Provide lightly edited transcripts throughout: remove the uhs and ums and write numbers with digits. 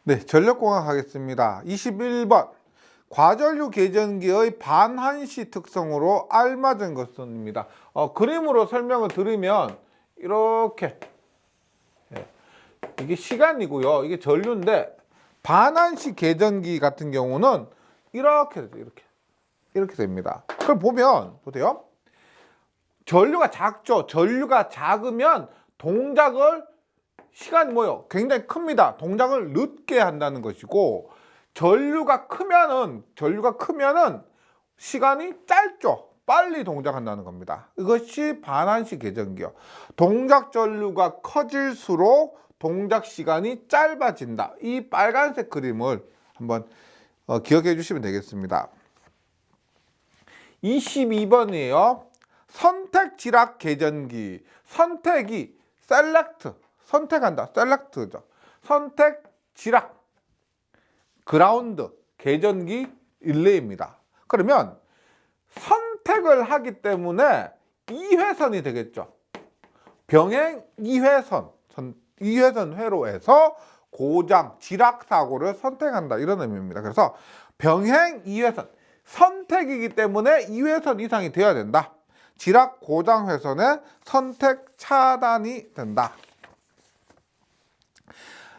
네, 전력공학 하겠습니다. 21번. 과전류 계전기의 반한시 특성으로 알맞은 것은입니다. 그림으로 설명을 드리면 이렇게 이게 시간이고요. 이게 전류인데 반한시 계전기 같은 경우는 이렇게 됩니다. 그걸 보면 보세요. 전류가 작죠. 전류가 작으면 시간이 굉장히 큽니다. 동작을 늦게 한다는 것이고, 전류가 크면은 시간이 짧죠. 빨리 동작한다는 겁니다. 이것이 반한시 계전기요. 동작 전류가 커질수록 동작 시간이 짧아진다. 이 빨간색 그림을 한번 기억해 주시면 되겠습니다. 22번이에요. 선택 지락 계전기. 선택이 선택한다. 셀렉트죠. 선택 지락 그라운드 계전기 릴레이입니다. 그러면 선택을 하기 때문에 2회선이 되겠죠. 병행 2회선 회로에서 고장 지락 사고를 선택한다, 이런 의미입니다. 그래서 병행 2회선 선택이기 때문에 2회선 이상이 돼야 된다. 지락 고장 회선의 선택 차단이 된다.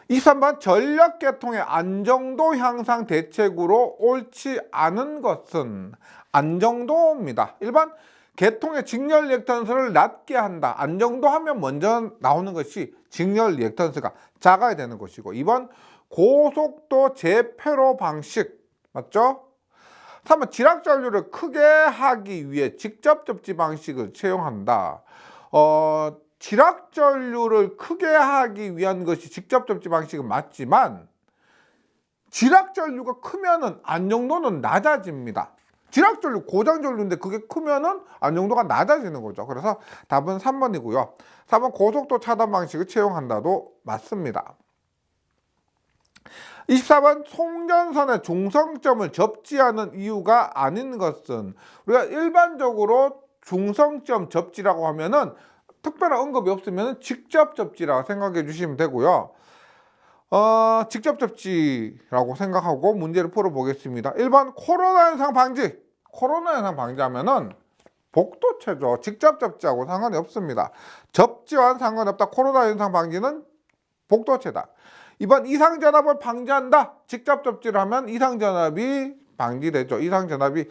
23번 전력 계통의 안정도 향상 대책으로 옳지 않은 것은 안정도입니다. 1번 계통의 직렬 리액턴스를 낮게 한다. 안정도 하면 먼저 나오는 것이 직렬 리액턴스가 작아야 되는 것이고, 2번 고속도 재회로 방식 맞죠? 3번 지락 전류를 크게 하기 위해 직접 접지 방식을 채용한다. 지락 전류를 크게 하기 위한 것이 직접 접지 방식은 맞지만, 지락 전류가 크면은 안정도는 낮아집니다. 지락 전류 고장 전류인데 그게 크면은 안정도가 낮아지는 거죠. 그래서 답은 3번이고요. 4번 고속도 차단 방식을 채용한다도 맞습니다. 24번 송전선의 중성점을 접지하는 이유가 아닌 것은, 우리가 일반적으로 중성점 접지라고 하면은 특별한 언급이 없으면 직접 접지라고 생각해 주시면 되고요. 직접 접지라고 생각하고 문제를 풀어보겠습니다. 1번 코로나 현상 방지. 코로나 현상 방지하면은 복도체죠. 직접 접지하고 상관이 없습니다. 접지와는 상관없다. 코로나 현상 방지는 복도체다. 2번 이상전압을 방지한다. 직접 접지를 하면 이상전압이 방지되죠. 이상전압이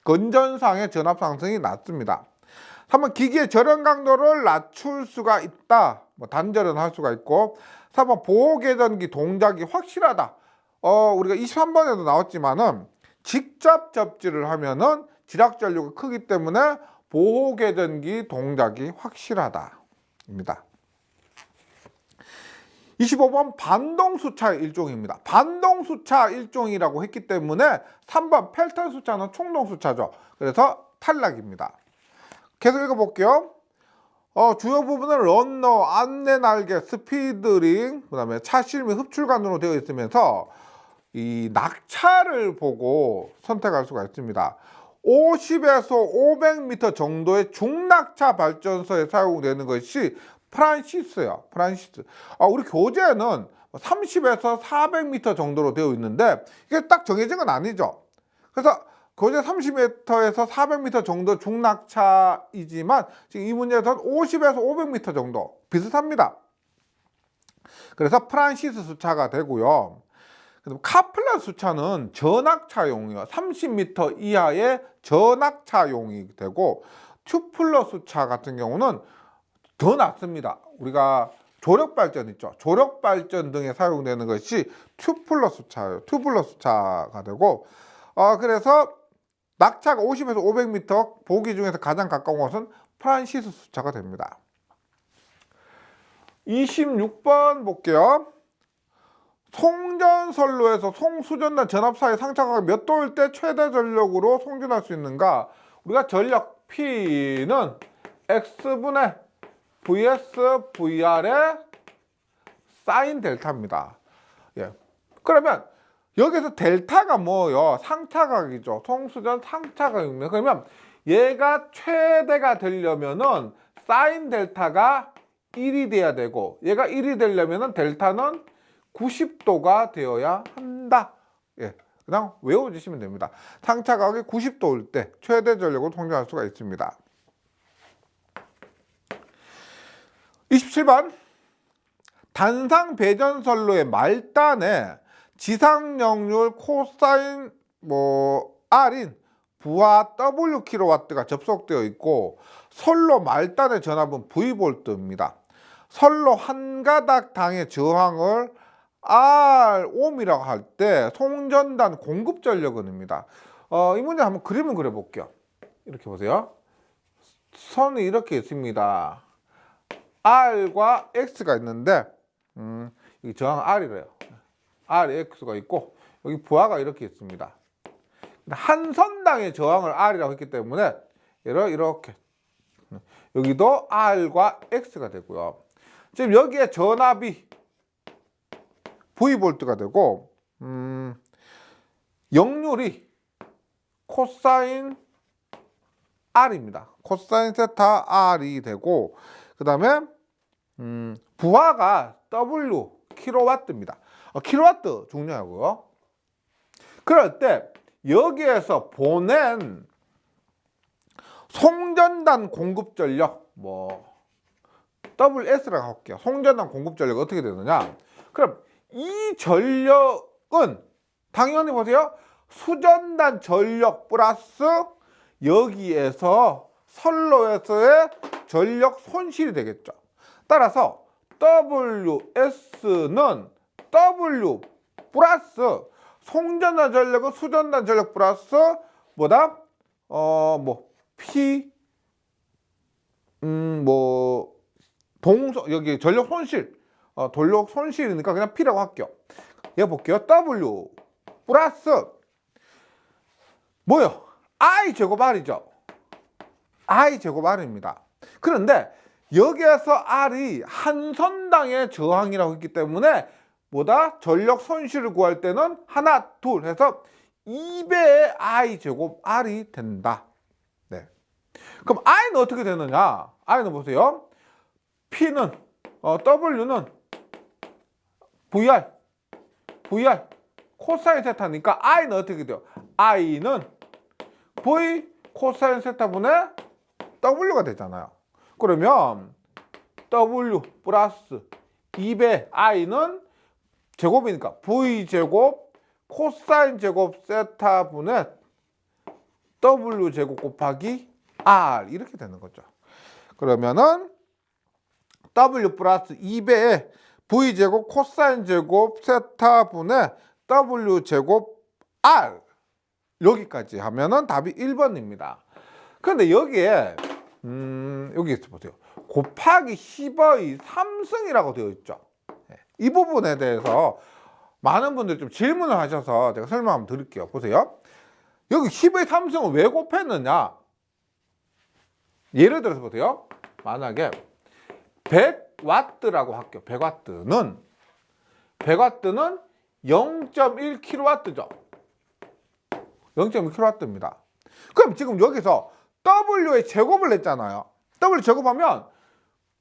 건전상의 전압 상승이 낮습니다. 3번 기기의 절연 강도를 낮출 수가 있다. 단절은 할 수가 있고. 4번 보호계전기 동작이 확실하다. 우리가 23번에도 나왔지만은 직접 접지를 하면은 지락 전류가 크기 때문에 보호계전기 동작이 확실하다 입니다. 25번 반동수차의 일종입니다. 반동수차 일종이라고 했기 때문에 3번 펠턴 수차는 충동수차죠. 그래서 탈락입니다. 계속 읽어볼게요. 주요 부분은 런너, 안내 날개, 스피드링, 그 다음에 차실 및 흡출관으로 되어 있으면서 이 낙차를 보고 선택할 수가 있습니다. 50에서 500m 정도의 중낙차 발전소에 사용되는 것이 프란시스예요. 프란시스. 우리 교재는 30에서 400m 정도로 되어 있는데 이게 딱 정해진 건 아니죠. 그래서 교재 30m에서 400m 정도 중낙차이지만 지금 이 문제에서는 50에서 500m 정도 비슷합니다. 그래서 프란시스 수차가 되고요. 카플란 수차는 전낙차용이요. 30m 이하의 전낙차용이 되고, 튜플러 수차 같은 경우는 더 낮습니다. 우리가 조력발전 있죠. 조력발전 등에 사용되는 것이 튜플러 수차예요. 튜플러 수차가 되고, 그래서 낙차가 50에서 500m, 보기 중에서 가장 가까운 것은 프란시스 수차가 됩니다. 26번 볼게요. 송전선로에서 송수전단 전압 사이 상차가 몇 도일 때 최대 전력으로 송전할 수 있는가? 우리가 전력 P는 X분의 VS VR의 사인 델타입니다. 예. 그러면 여기서 델타가 뭐예요? 상차각이죠. 송수전 상차각입니다. 그러면 얘가 최대가 되려면은 사인 델타가 1이 돼야 되고, 얘가 1이 되려면은 델타는 90도가 되어야 한다. 예, 그냥 외워주시면 됩니다. 상차각이 90도일 때 최대 전력을 통제할 수가 있습니다. 27번 단상 배전선로의 말단에 지상역률 코사인 R인 부하 W 킬로와트가 접속되어 있고 선로 말단의 전압은 V볼트입니다. 선로 한 가닥 당의 저항을 R ohm이라고 할 때 송전단 공급 전력은입니다. 이 문제 한번 그림을 그려볼게요. 이렇게 보세요. 선이 이렇게 있습니다. R과 X가 있는데 이 저항 R이래요. R에 X가 있고 여기 부하가 이렇게 있습니다. 한 선당의 저항을 R이라고 했기 때문에 이렇게 여기도 R과 X가 되고요. 지금 여기에 전압이 V볼트가 되고 역률이 코사인 R입니다. 코사인 세타 R이 되고 그 다음에 부하가 W 킬로와트입니다. 킬로와트 중요하고요. 그럴 때 여기에서 보낸 송전단 공급 전력 WS라고 할게요. 송전단 공급 전력 어떻게 되느냐? 그럼 이 전력은 당연히 보세요. 수전단 전력 플러스 여기에서 선로에서의 전력 손실이 되겠죠. 따라서 WS는 W 플러스 송전단 전력은 수전단 전력 플러스 P 여기 전력 손실 전력 손실이니까 그냥 P라고 할게요. 여기 볼게요. W 플러스 뭐요? I 제곱 R이죠. I 제곱 R입니다. 그런데 여기에서 R이 한 선당의 저항이라고 했기 때문에 전력 손실을 구할 때는 하나, 둘 해서 2배의 I 제곱 R이 된다. 네. 그럼 I는 어떻게 되느냐? I는 보세요. P는 W는 VR 코사인 세타니까 I는 어떻게 돼요? I는 V 코사인 세타분의 W가 되잖아요. 그러면 W 플러스 2배 I는 제곱이니까 V제곱 코사인 제곱 세타분의 W제곱 곱하기 R 이렇게 되는 거죠. 그러면은 W 플러스 2배의 V제곱 코사인 제곱 세타분의 W제곱 R 여기까지 하면은 답이 1번입니다. 그런데 여기에 여기 있어 보세요. 곱하기 10의 3승이라고 되어 있죠. 이 부분에 대해서 많은 분들이 좀 질문을 하셔서 제가 설명 한번 드릴게요. 보세요. 여기 10의 3승을 왜 곱했느냐? 예를 들어서 보세요. 만약에 100W라고 할게요. 100W는 0.1kW죠. 0.1kW입니다. 그럼 지금 여기서 W의 제곱을 냈잖아요. W 제곱하면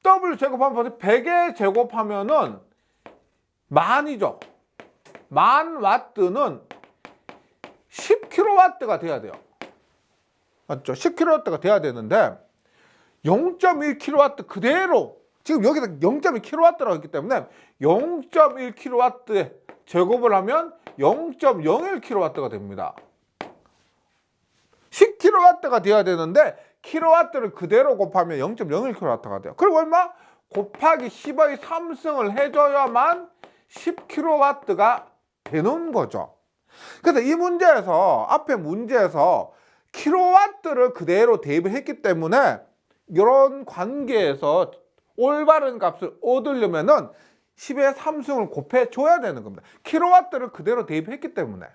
100에 제곱하면은 만이죠. 10,000W는 10kW가 돼야 돼요. 맞죠? 10kW가 돼야 되는데 0.1kW 그대로 지금 여기서 0.1kW라고 했기 때문에 0.1kW에 제곱을 하면 0.01kW가 됩니다. 10kW가 돼야 되는데 킬로와트를 그대로 곱하면 0.01kW가 돼요. 그리고 얼마? 곱하기 10의 3승을 해줘야만 10kW가 되는 거죠. 그래서 이 문제에서 앞에 문제에서 킬로와트를 그대로 대입을 했기 때문에 이런 관계에서 올바른 값을 얻으려면은 10의 3승을 곱해줘야 되는 겁니다. 킬로와트를 그대로 대입했기 때문에.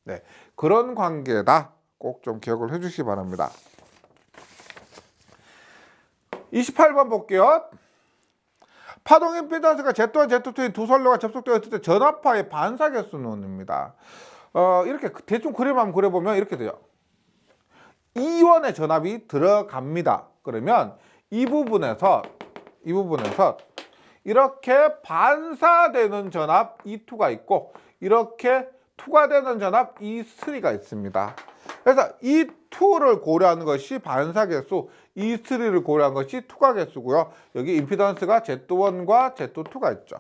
네, 그런 관계다. 꼭 좀 기억을 해주시기 바랍니다. 28번 볼게요. 파동 임피던스가 Z1, Z2의 두 선로가 접속되어 있을 때 전압파의 반사 개수는입니다. 이렇게 대충 그림 한번 그려보면 이렇게 돼요. 이원의 전압이 들어갑니다. 그러면 이 부분에서 이렇게 반사되는 전압 E2가 있고 이렇게 투과되는 전압 E3가 있습니다. 그래서 E2를 고려하는 것이 반사계수, E3를 고려한 것이 투과계수고요. 여기 임피던스가 Z1과 Z2가 있죠.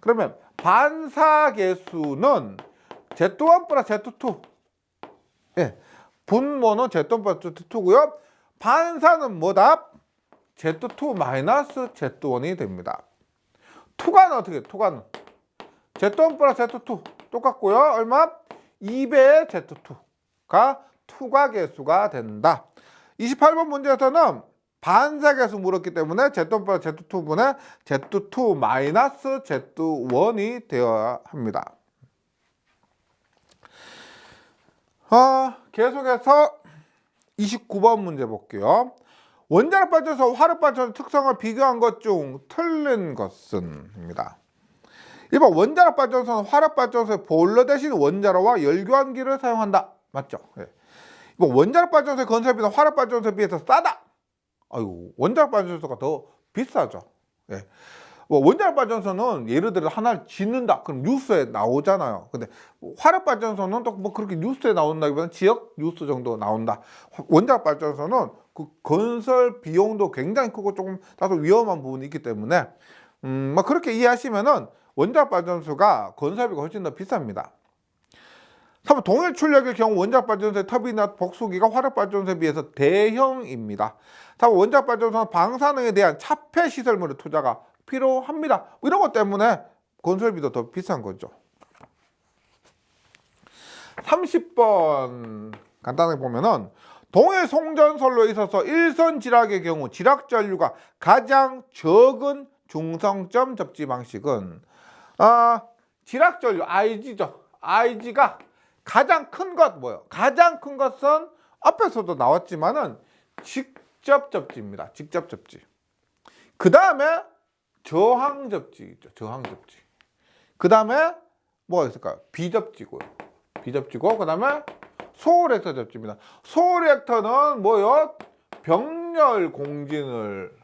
그러면 반사계수는 Z1 플러스 Z2. 예, 분모는 Z1 플러스 Z2고요. 반사는 뭐다? Z2 마이너스 Z1이 됩니다. 투과는 어떻게 해요? 투과는 Z1 플러스 Z2 똑같고요. 얼마? 2배의 Z2가 투과계수가 된다. 28번 문제에서는 반사계수 물었기 때문에 Z1 플러스 Z2분의 Z2 마이너스 Z1이 되어야 합니다. 계속해서 29번 문제 볼게요. 원자력 발전소, 화력 발전소 특성을 비교한 것 중 틀린 것은? 입니다. 1번 원자력 발전소는 화력 발전소의 보일러 대신 원자로와 열교환기를 사용한다. 맞죠? 네. 2번 원자력 발전소의 건설비는 화력 발전소에 비해서 싸다. 아이고, 원자력 발전소가 더 비싸죠. 네. 원자력 발전소는 예를 들어 하나를 짓는다. 그럼 뉴스에 나오잖아요. 근데 화력 발전소는 또 뭐 그렇게 뉴스에 나온다기보다는 지역 뉴스 정도 나온다. 원자력 발전소는 그 건설 비용도 굉장히 크고 조금 다소 위험한 부분이 있기 때문에 뭐 그렇게 이해하시면은 원자력 발전소가 건설비가 훨씬 더 비쌉니다. 3번 동일 출력의 경우 원자력 발전소의 터빈이나 복수기가 화력 발전소에 비해서 대형입니다. 4번 원자력 발전소는 방사능에 대한 차폐 시설물의 투자가 필요합니다. 이런 것 때문에 건설비도 더 비싼 거죠. 30번 간단하게 보면은 동일 송전선로에 있어서 일선 지락의 경우 지락 전류가 가장 적은 중성점 접지 방식은 지락 전류 IG죠. IG가 가장 큰 것 뭐예요? 가장 큰 것은 앞에서도 나왔지만은 직접 접지입니다. 직접 접지. 그 다음에 저항 접지 있죠. 저항 접지. 그 다음에 뭐가 있을까요? 비접지고요. 비접지고 그 다음에 소리액터 접지입니다. 소리액터는 뭐요? 병렬 공진을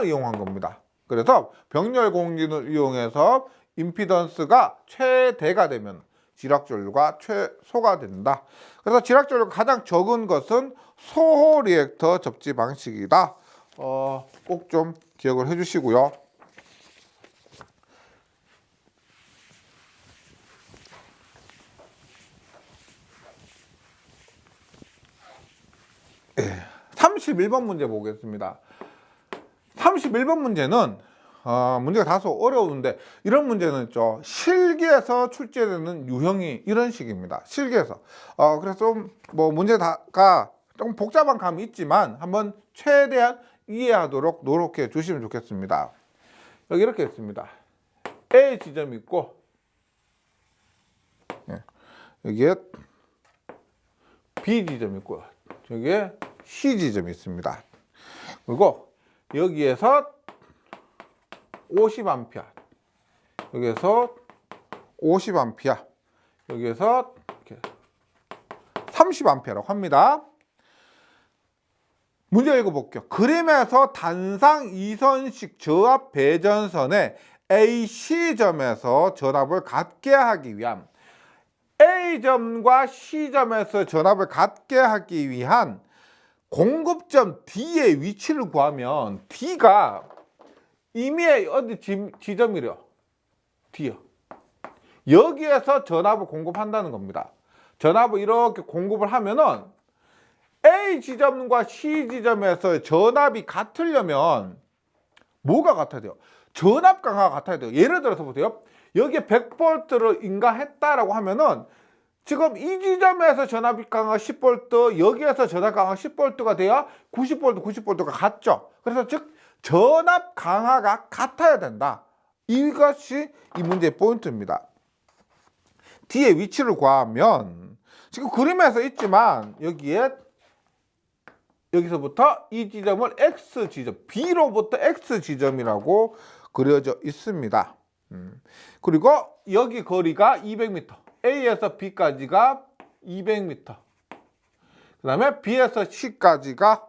이용한 겁니다. 그래서 병렬 공진을 이용해서 임피던스가 최대가 되면 지락전류가 최소가 된다. 그래서 지락전류가 가장 적은 것은 소리액터 접지 방식이다. 꼭 좀 기억을 해주시고요. 네, 31번 문제 보겠습니다. 31번 문제는 문제가 다소 어려운데 이런 문제는 있죠. 실기에서 출제되는 유형이 이런 식입니다. 실기에서. 그래서 좀 뭐 문제가 좀 복잡한 감이 있지만 한번 최대한 이해하도록 노력해 주시면 좋겠습니다. 여기 이렇게 있습니다. A 지점이 있고 여기에 B 지점이 있고요. 여기에 C 지점이 있습니다. 그리고 여기에서 50A, 여기에서 50A, 여기에서 이렇게 30A라고 합니다. 문제 읽어볼게요. 그림에서 단상 2선식 저압 배전선의 AC점에서 전압을 갖게 하기 위한 A점과 C점에서 전압을 갖게 하기 위한 공급점 D의 위치를 구하면 D가 이미 어디 지점이래요. D요. 여기에서 전압을 공급한다는 겁니다. 전압을 이렇게 공급을 하면은 A 지점과 C 지점에서 전압이 같으려면 뭐가 같아야 돼요? 전압 강화가 같아야 돼요. 예를 들어서 보세요. 여기에 100V를 인가했다라고 하면은 지금 이 지점에서 전압 강화가 10V, 여기에서 전압 강화가 10V가 돼야 90V, 90V가 같죠. 그래서 즉 전압 강화가 같아야 된다. 이것이 이 문제의 포인트입니다. D의 위치를 구하면 지금 그림에서 있지만 여기서부터 이 지점을 X지점, B로부터 X지점이라고 그려져 있습니다. 그리고 여기 거리가 200m, A에서 B까지가 200m, 그 다음에 B에서 C까지가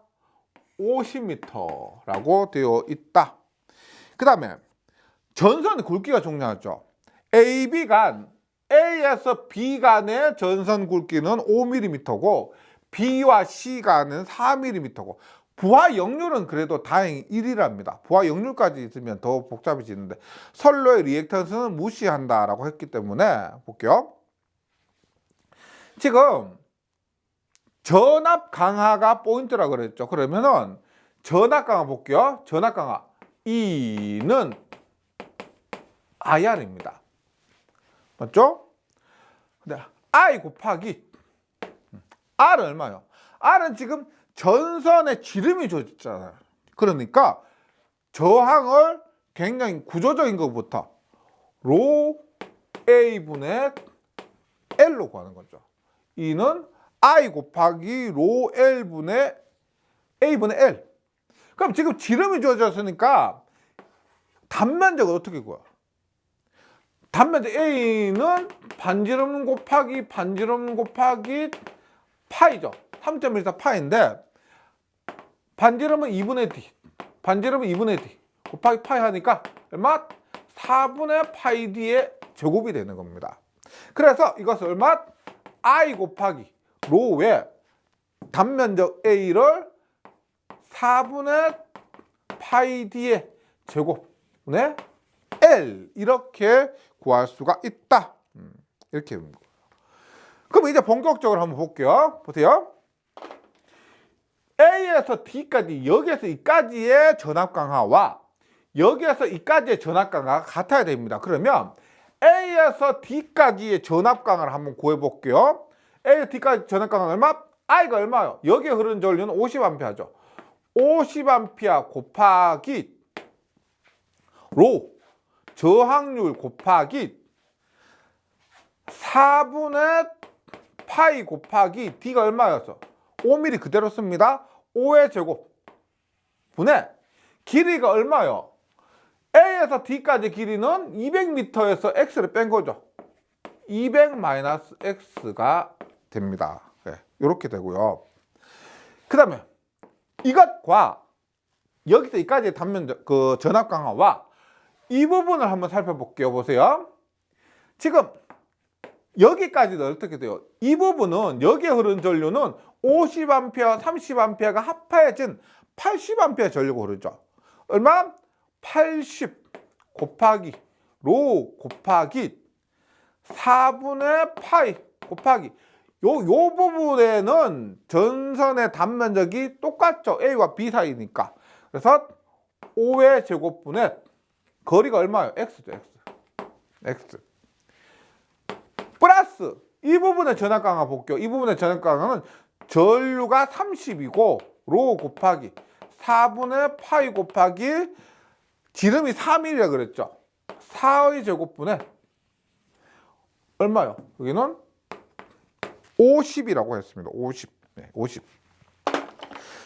50m라고 되어 있다. 그 다음에 전선의 굵기가 중요하죠. AB 간 A에서 B 간의 전선 굵기는 5mm고 B와 C 간은 4mm고 부하 역률은 그래도 다행히 1이랍니다. 부하 역률까지 있으면 더 복잡해지는데 선로의 리액턴스는 무시한다라고 했기 때문에 볼게요. 지금 전압 강하가 포인트라 그랬죠. 그러면은 전압 강하 볼게요. 전압 강하 E는 IR입니다. 맞죠? 근데 I 곱하기 R은 얼마요? R은 지금 전선에 지름이 줘있잖아요. 그러니까 저항을 굉장히 구조적인 것부터 로 A분의 L로 구하는 거죠. E는 I 곱하기 로 L분의 A분의 L. 그럼 지금 지름이 주어졌으니까 단면적을 어떻게 구해요? 단면적 A는 반지름 곱하기 반지름 곱하기 파이죠. 3.14 파인데 반지름은 2분의 D, 반지름은 2분의 D 곱하기 파이 하니까 얼마? 4분의 파이 D의 제곱이 되는 겁니다. 그래서 이것을 얼마? I 곱하기 로의 단면적 A를 4분의 파이 D의 제곱분의 L 이렇게 구할 수가 있다. 이렇게 됩니다. 그럼 이제 본격적으로 한번 볼게요. 보세요. A에서 D까지, 여기에서 이까지의 전압 강하와 여기에서 이까지의 전압 강하가 같아야 됩니다. 그러면 A에서 D까지의 전압 강하를 한번 구해 볼게요. A에서 D까지 전압 강하는 얼마? I가 얼마요? 여기에 흐르는 전류는 50A죠. 50A 곱하기 로 저항률 곱하기 4분의 파이 곱하기 D가 얼마였어? 5mm 그대로 씁니다. 5의 제곱 분의 길이가 얼마요? A에서 D까지 길이는 200m에서 X를 뺀 거죠. 200-X가 됩니다. 네, 이렇게 되고요. 그 다음에 이것과 여기서 이까지의 단면 그 전압 강하와 이 부분을 한번 살펴볼게요. 보세요. 지금 여기까지는 어떻게 돼요? 이 부분은 여기에 흐르는 전류는 50A, 30A가 합해진 80A 전류가 흐르죠. 얼마? 80 곱하기 로 곱하기 4분의 파이 곱하기 요 부분에는 전선의 단면적이 똑같죠. A와 B 사이니까. 그래서 5의 제곱분의 거리가 얼마예요? X죠. X. 플러스 이 부분의 전압 강하 볼게요. 이 부분의 전압 강하는 전류가 30이고 로 곱하기 4분의 파이 곱하기 지름이 3mm라 그랬죠. 4의 제곱분의 얼마요? 여기는 50이라고 했습니다. 50. 네, 50.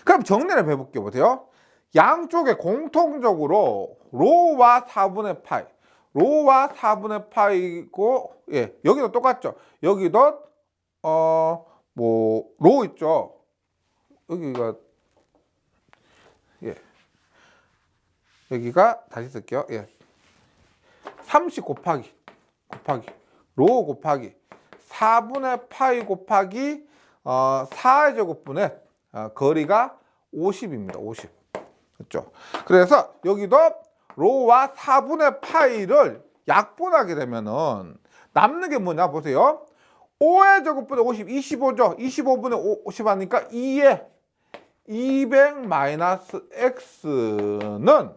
그럼 정리를 해볼게요. 보세요. 양쪽에 공통적으로 로와 4분의 파이 로와 4분의 파이고, 예, 여기도 똑같죠. 여기도 뭐 로 있죠. 여기가 예, 여기가 다시 쓸게요. 예, 30 곱하기 로 곱하기 4분의 파이 곱하기 4의 제곱분의 거리가 50입니다. 50. 그렇죠. 그래서 여기도 로와 4분의 파이를 약분하게 되면은 남는 게 뭐냐 보세요. 5의 제곱분의 50, 25죠. 25분의 50 하니까 2의 200-x는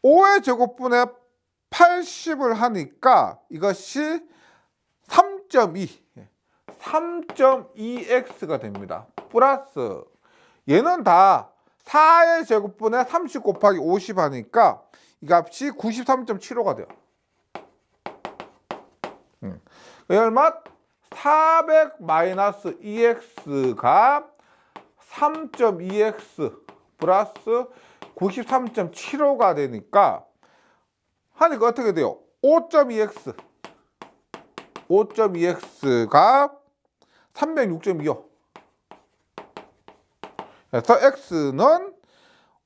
5의 제곱분의 80을 하니까 이것이 3.2x가 됩니다. 플러스 얘는 다 4의 제곱분의 30 곱하기 50 하니까 이 값이 93.75가 돼요. 얼마? 400-2x가 3.2x 플러스 93.75가 되니까 하니까 어떻게 돼요? 5.2x 5.2x가 306.25. 그래서 x는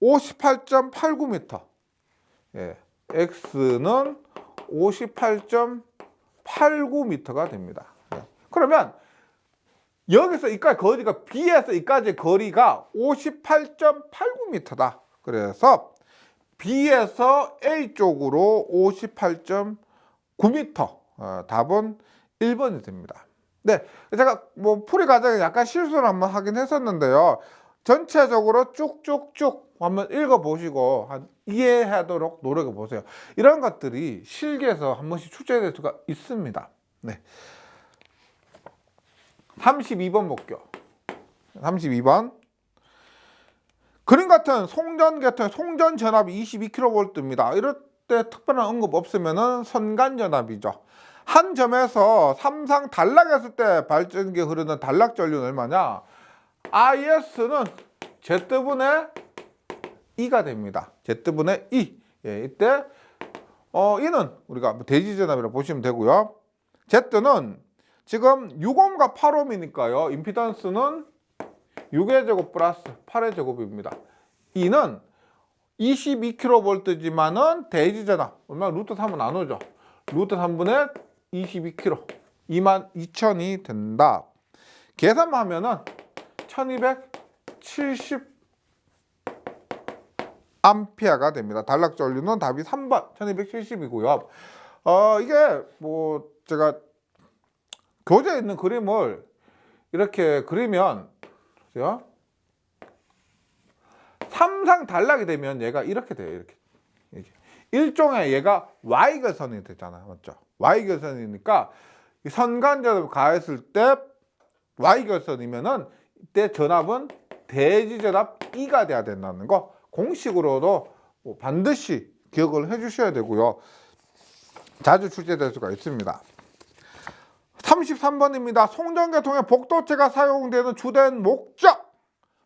58.89m. 예, x는 58.89m가 됩니다. 예. 그러면 여기서 이까지 거리가 B에서 이까지 거리가 58.89m다. 그래서 B에서 A 쪽으로 58.9m. 답은 1번이 됩니다. 네, 제가 뭐 풀이 과정에 약간 실수를 한번 하긴 했었는데요. 전체적으로 쭉쭉쭉 한번 읽어보시고 이해하도록 노력해 보세요. 이런 것들이 실기에서 한 번씩 출제될 수가 있습니다. 네. 32번 볼게요. 32번. 그림 같은 송전 전압이 22kV입니다. 이럴 때 특별한 언급 없으면은 선간 전압이죠. 한 점에서 삼상 단락했을 때 발전기에 흐르는 단락 전류는 얼마냐? IS는 Z분의 E가 됩니다. Z분의 E. 예, 이때 E는 우리가 대지 전압이라고 보시면 되고요. Z는 지금 6옴과 8옴이니까요. 임피던스는 6의 제곱 플러스 8의 제곱입니다. E는 22kV지만은 대지 전압 얼마 루트 3은 나누죠. 루트 3분의 22kV 22,000이 된다. 계산만 하면은 1270 암페어가 됩니다. 단락 전류는 답이 3번 1270이고요. 이게 뭐 제가 교재에 있는 그림을 이렇게 그리면 보세요. 삼상 단락이 되면 얘가 이렇게 돼요. 이렇게. 일종의 얘가 Y결선이 되잖아요. 맞죠? Y결선이니까 선간전압을 가했을 때 Y결선이면은 이때 전압은 대지전압 E가 돼야 된다는 거 공식으로도 반드시 기억을 해 주셔야 되고요. 자주 출제될 수가 있습니다. 33번입니다. 송전계통의 복도체가 사용되는 주된 목적.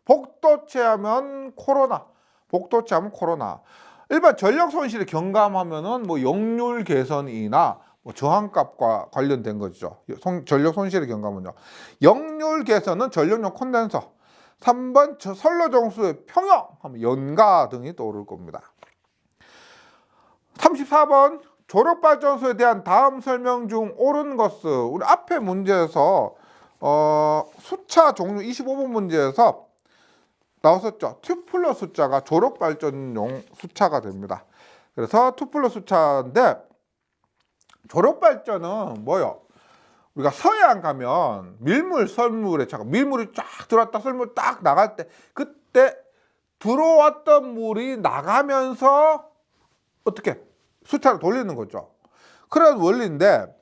복도체 하면 코로나. 복도체 하면 코로나. 일반 전력 손실을 경감하면은 뭐 역률 개선이나 뭐 저항값과 관련된 거죠. 전력 손실을 경감은요. 역률 개선은 전력용 콘덴서. 3번 선로 정수의 평형 하면 연가 등이 떠오를 겁니다. 34번 조력발전소에 대한 다음 설명 중 옳은 것은 우리 앞에 문제에서 숫자 종류 25번 문제에서 나왔었죠. 투플러 숫자가 조력발전용 숫자가 됩니다. 그래서 투플러 숫자인데 조력발전은 뭐요? 우리가 서해안 가면 밀물, 썰물에 차가 밀물이 쫙 들어왔다 썰물 딱 나갈 때 그때 들어왔던 물이 나가면서 어떻게 숫자를 돌리는 거죠. 그런 원리인데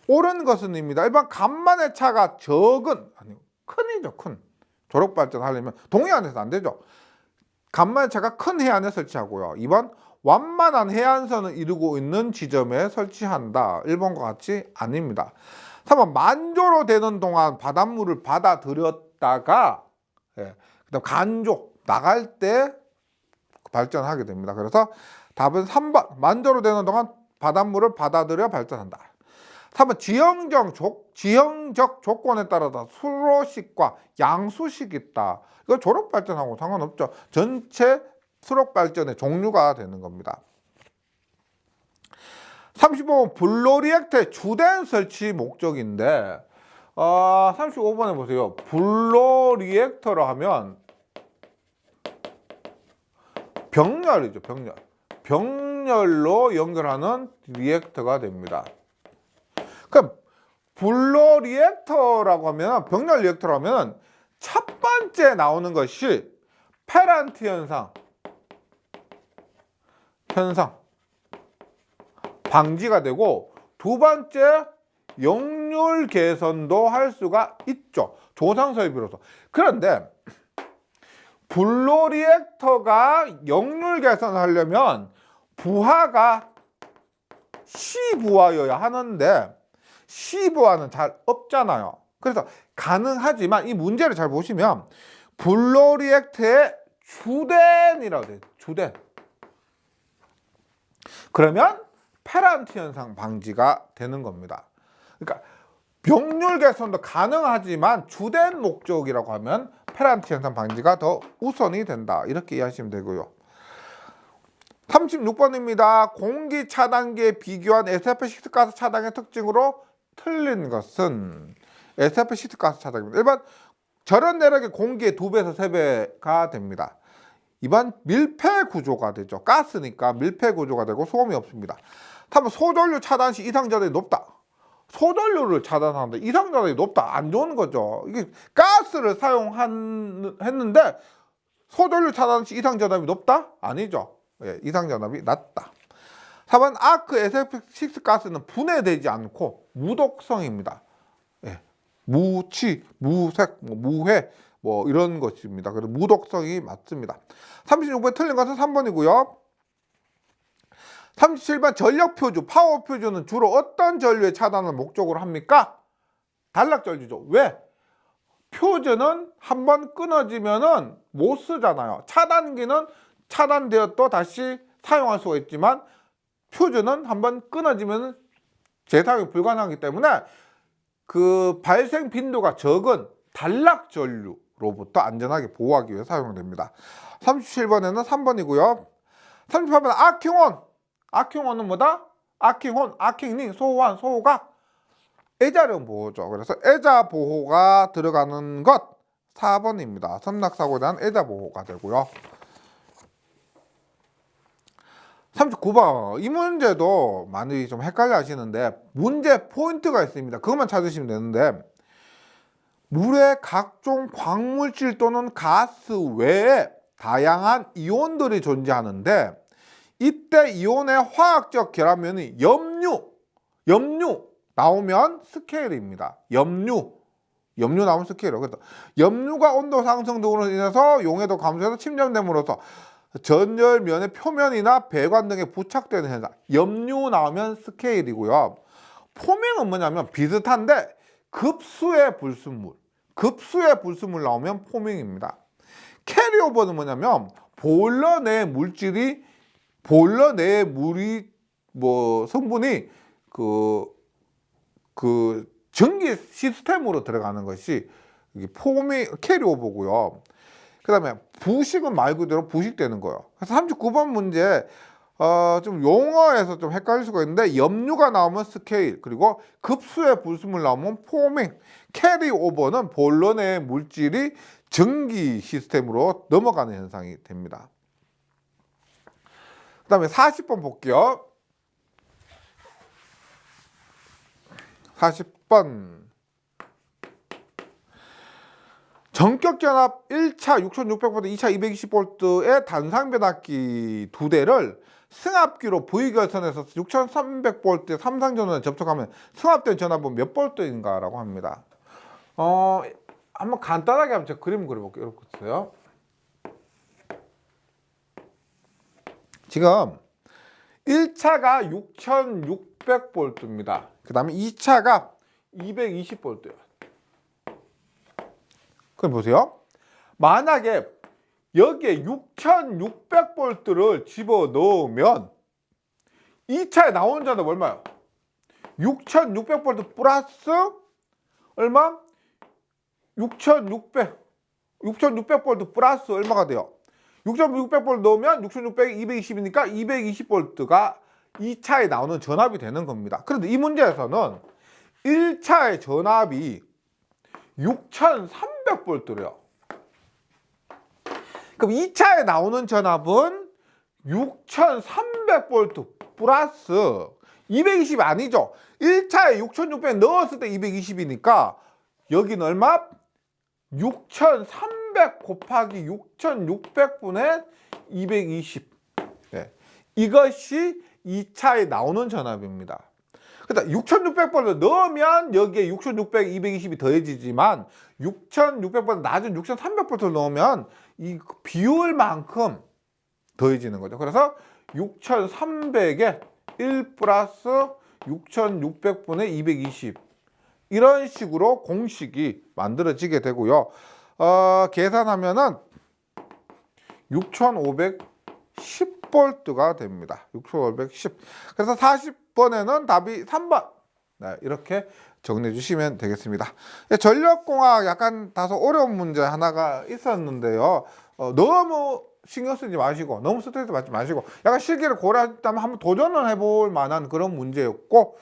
옳은 것은입니다. 일반 간만의 차가 적은 아니 큰이죠. 큰 조력발전 하려면 동해안에서 안 되죠. 간만의 차가 큰 해안에 설치하고요. 2번 완만한 해안선을 이루고 있는 지점에 설치한다. 1번과 같이 아닙니다. 3번 만조로 되는 동안 바닷물을 받아들였다가 그다음 간조 나갈 때 발전하게 됩니다. 그래서 답은 3번 만조로 되는 동안 바닷물을 받아들여 발전한다. 3번 지형적 조건에 따라서 수로식과 양수식이 있다. 이거 조력발전하고 상관없죠. 전체 수력발전의 종류가 되는 겁니다. 35번 불로리액터의 주된 설치 목적인데 35번에 보세요. 불로리액터로 하면 병렬이죠. 병렬로 연결하는 리액터가 됩니다. 그럼 불로리액터라고 하면 병렬 리액터로 하면 첫 번째 나오는 것이 페란트 현상 방지가 되고 두 번째 역률 개선도 할 수가 있죠. 조상 설비로서. 그런데 불로리액터가 역률 개선을 하려면 부하가 C부하여야 하는데 C부하는 잘 없잖아요. 그래서 가능하지만 이 문제를 잘 보시면 불로리액터의 주된이라고 돼요. 주된. 그러면 페란트 현상 방지가 되는 겁니다. 그러니까 병률 개선도 가능하지만 주된 목적이라고 하면 페란트 현상 방지가 더 우선이 된다. 이렇게 이해하시면 되고요. 36번입니다. 공기 차단기에 비교한 SF 시트가스 차단의 특징으로 틀린 것은 SF 시트가스 차단입니다. 일반 절연 내력이 공기의 2배에서 3배가 됩니다. 2번 밀폐 구조가 되죠. 가스니까 밀폐 구조가 되고 소음이 없습니다. 3번 소전류 차단 시 이상전압이 높다. 소전류를 차단하는데 이상전압이 높다. 안 좋은 거죠. 이게 가스를 사용했는데 소전류 차단 시 이상전압이 높다? 아니죠. 예, 이상전압이 낮다. 4번 아크 SF6 가스는 분해되지 않고 무독성입니다. 예, 무치, 무색, 무해 이런 것입니다. 그래서 무독성이 맞습니다. 36번 틀린 것은 3번이고요. 37번 전력표주, 파워표주는 주로 어떤 전류의 차단을 목적으로 합니까? 단락전류죠. 왜? 표주는 한번 끊어지면은 못 쓰잖아요. 차단기는 차단되었도 다시 사용할 수가 있지만 표주는 한번 끊어지면 재사용이 불가능하기 때문에 그 발생 빈도가 적은 단락전류로부터 안전하게 보호하기 위해 사용됩니다. 37번에는 3번이고요. 38번 아킹온. 아킹온은 뭐다? 아킹온, 아킹링, 소호환, 소호각. 애자령 보호죠. 그래서 애자 보호가 들어가는 것 4번입니다. 선락사고에 대한 애자 보호가 되고요. 39번 이 문제도 많이 좀 헷갈려 하시는데 문제 포인트가 있습니다. 그것만 찾으시면 되는데 물에 각종 광물질 또는 가스 외에 다양한 이온들이 존재하는데 이때 이온의 화학적 결합면이 염류 나오면 스케일입니다. 염류 나오면 스케일이에요. 그래서 염류가 온도 상승 등으로 인해서 용해도 감소해서 침전됨으로써 전열면의 표면이나 배관 등에 부착되는 현상. 염류 나오면 스케일이고요. 포밍은 뭐냐면 비슷한데 급수의 불순물 나오면 포밍입니다. 캐리오버는 뭐냐면 보일러 내 물이 성분이 그 전기 시스템으로 들어가는 것이 포밍 캐리오버고요. 그 다음에 부식은 말 그대로 부식되는 거예요. 그래서 39번 문제 좀 용어에서 좀 헷갈릴 수가 있는데 염류가 나오면 스케일, 그리고 급수의 불순물 나오면 포밍, 캐리오버는 보일러 내 물질이 전기 시스템으로 넘어가는 현상이 됩니다. 그 다음에 40번 볼게요. 40번 전격전압 1차 6600V, 2차 220V의 단상변압기 2대를 승합기로 V결선에서 6300V의 삼상전원에 접촉하면 승합된 전압은 몇 볼트인가 라고 합니다. 한번 간단하게 한번 제가 그림 그려볼게요. 이렇게 있어요. 지금 1차가 6600V입니다. 그 다음에 2차가 220V예요. 그럼 보세요. 만약에 여기에 6600V를 집어넣으면 2차에 나오는 전압 얼마요? 6600V 플러스 얼마? 6600V 플러스 얼마가 돼요? 6600V 넣으면 6600이 220이니까 220V가 2차에 나오는 전압이 되는 겁니다. 그런데 이 문제에서는 1차의 전압이 6300V래요. 그럼 2차에 나오는 전압은 6300V 플러스 220이 아니죠. 1차에 6600 넣었을 때 220이니까 여기는 얼마? 6300 곱하기 6600분의 220. 네. 이것이 2차에 나오는 전압입니다. 그러니까 6600번을 넣으면 여기에 6600, 220이 더해지지만 6600번 낮은 6300번을 넣으면 이 비율만큼 더해지는 거죠. 그래서 6300에 1 플러스 6600분의 220 이런 식으로 공식이 만들어지게 되고요. 계산하면은 6510V가 됩니다. 6510. 그래서 40번에는 답이 3번. 네, 이렇게 정리해 주시면 되겠습니다. 전력공학 약간 다소 어려운 문제 하나가 있었는데요. 너무 신경 쓰지 마시고 너무 스트레스 받지 마시고 약간 실기를 고려했다면 한번 도전을 해볼 만한 그런 문제였고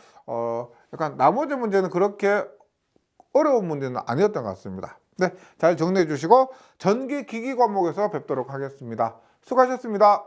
약간 나머지 문제는 그렇게 어려운 문제는 아니었던 것 같습니다. 네, 잘 정리해 주시고 전기기기 과목에서 뵙도록 하겠습니다. 수고하셨습니다.